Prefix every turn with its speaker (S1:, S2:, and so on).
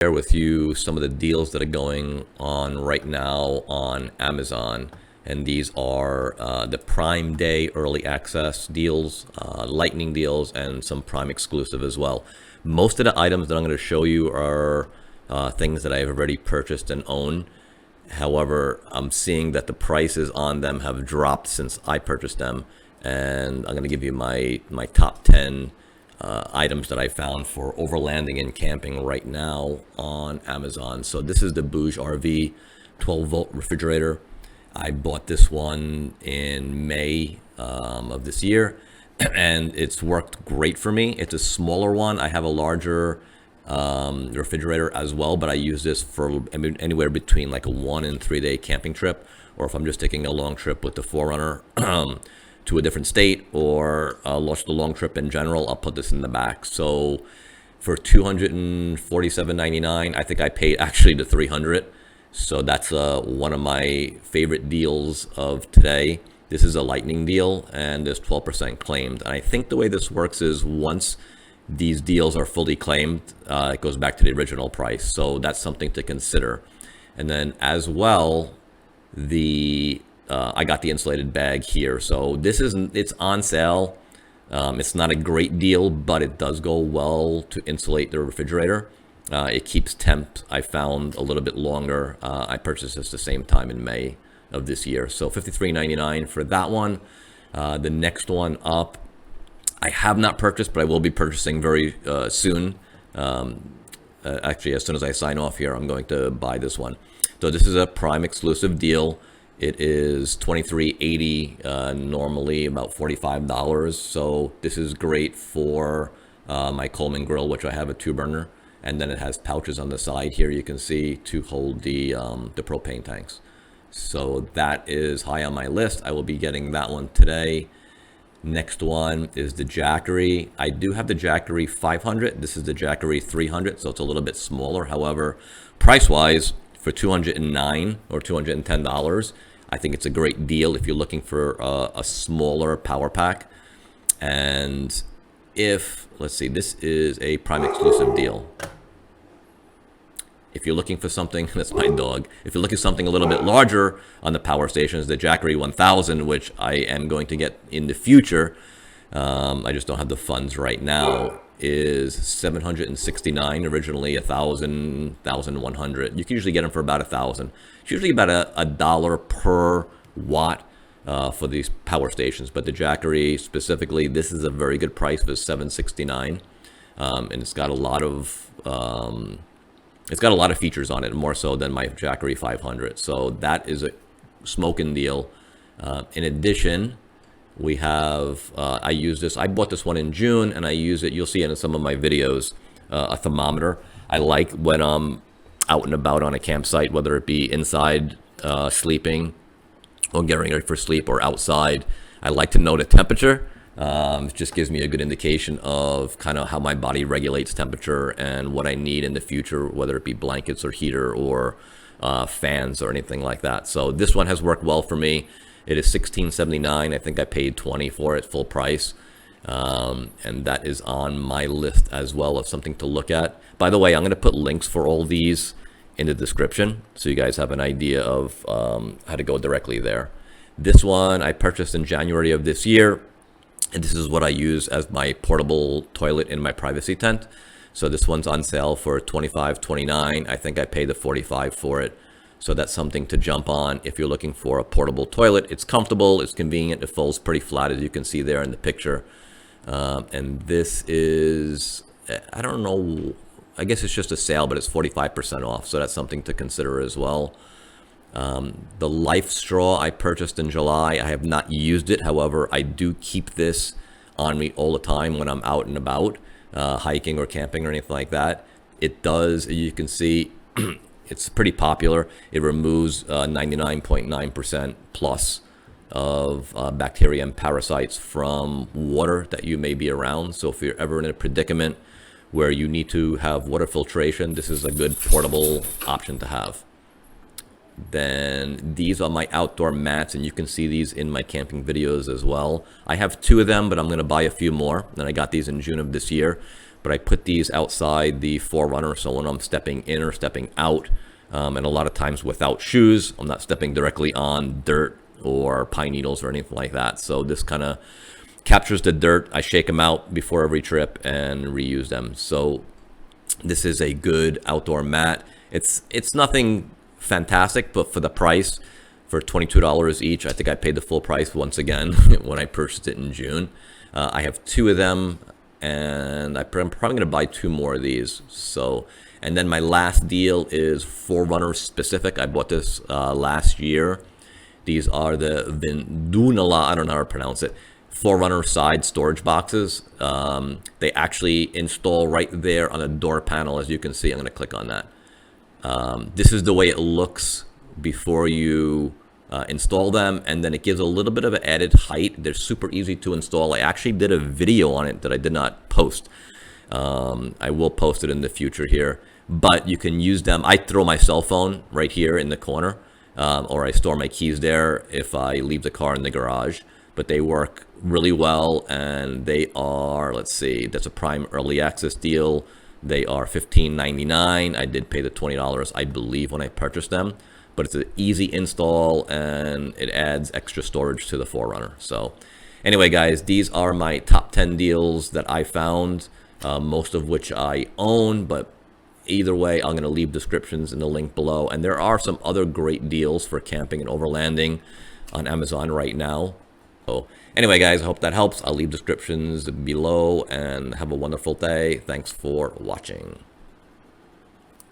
S1: share with you some of the deals that are going on right now on Amazon. And these are the Prime Day early access deals, lightning deals, and some Prime exclusive as well. Most of the items that I'm going to show you are things that I've already purchased and own. However, I'm seeing that the prices on them have dropped since I purchased them. And I'm going to give you my top 10 items that I found for overlanding and camping right now on Amazon. So this is the BougeRV 12-volt refrigerator. I bought this one in May of this year, and it's worked great for me. It's a smaller one. I have a larger refrigerator as well, but I use this for anywhere between like a 1 and 3 day camping trip, or if I'm just taking a long trip with the Forerunner to a different state, or just a long trip in general, I'll put this in the back. So for $247.99, I think I paid actually the $300. So that's one of my favorite deals of today. This is a lightning deal, and there's 12% claimed. And I think the way this works is once these deals are fully claimed, it goes back to the original price. So that's something to consider. And then as well, I got the insulated bag here. So it's on sale. It's not a great deal, but it does go well to insulate the refrigerator. It keeps temp, I found, a little bit longer. I purchased this the same time in May of this year. So $53.99 for that one. The next one up, I have not purchased, but I will be purchasing very soon. Actually, as soon as I sign off here, I'm going to buy this one. So this is a Prime exclusive deal. It is $23.80, normally about $45. So this is great for my Coleman grill, which I have a 2-burner. And then it has pouches on the side here, you can see, to hold the propane tanks. So that is high on my list. I will be getting that one today. Next one is the Jackery. I do have the Jackery 500. This is the Jackery 300, so it's a little bit smaller. However, price-wise, for $209 or $210, I think it's a great deal if you're looking for a smaller power pack. And let's see, this is a Prime exclusive deal. If you're looking for something, that's my dog. If you're looking for something a little bit larger on the power stations, the Jackery 1000, which I am going to get in the future, I just don't have the funds right now, is $769, originally $1,100. You can usually get them for about $1,000. It's usually about a dollar per watt for these power stations, but the Jackery specifically, this is a very good price for $769, and it's got a lot of features on it, more so than my Jackery 500. So that is a smoking deal. In addition, we have I bought this one in June, and I use it. You'll see it in some of my videos. A thermometer. I like when I'm out and about on a campsite, whether it be inside sleeping or getting ready for sleep, or outside. I like to know the temperature. It just gives me a good indication of kind of how my body regulates temperature and what I need in the future, whether it be blankets or heater or fans or anything like that. So this one has worked well for me. It is $16.79. I think I paid $20 for it full price. And that is on my list as well of something to look at. By the way, I'm going to put links for all these in the description, so you guys have an idea of how to go directly there. This one I purchased in January of this year, and this is what I use as my portable toilet in my privacy tent. So this one's on sale for $25.29. I think I paid the $45 for it. So that's something to jump on if you're looking for a portable toilet. It's comfortable, it's convenient, it folds pretty flat, as you can see there in the picture. And this is, I don't know, I guess it's just a sale, but it's 45% off, so that's something to consider as well. The LifeStraw I purchased in July. I have not used it. However, I do keep this on me all the time when I'm out and about, hiking or camping or anything like that. It does, you can see, it's pretty popular. It removes 99.9% plus of bacteria and parasites from water that you may be around. So if you're ever in a predicament where you need to have water filtration, this is a good portable option to have. Then these are my outdoor mats, and you can see these in my camping videos as well. I have 2 of them, but I'm going to buy a few more. And I got these in June of this year. but I put these outside the Forerunner, so when I'm stepping in or stepping out, and a lot of times without shoes, I'm not stepping directly on dirt or pine needles or anything like that. So this kind of captures the dirt. I shake them out before every trip and reuse them. So this is a good outdoor mat. It's nothing fantastic, but for the price, for $22 each, I think I paid the full price once again when I purchased it in June. I have 2 of them, and I'm probably going to buy 2 more of these. So, and then my last deal is Forerunner specific. I bought this last year. These are the Voodonala, I don't know how to pronounce it, Forerunner side storage boxes. They actually install right there on a door panel, as you can see. I'm going to click on that. This is the way it looks before you install them, and then it gives a little bit of an added height. They're super easy to install. I actually did a video on it that I did not post. I will post it in the future here, but you can use them. I throw my cell phone right here in the corner, or I store my keys there if I leave the car in the garage. But they work really well, and they are, let's see, that's a Prime Early Access deal. They are $15.99. I did pay the $20, I believe, when I purchased them. But it's an easy install, and it adds extra storage to the Forerunner. So anyway, guys, these are my top 10 deals that I found, most of which I own. But either way, I'm going to leave descriptions in the link below. And there are some other great deals for camping and overlanding on Amazon right now. So anyway, guys, I hope that helps. I'll leave descriptions below, and have a wonderful day. Thanks for watching.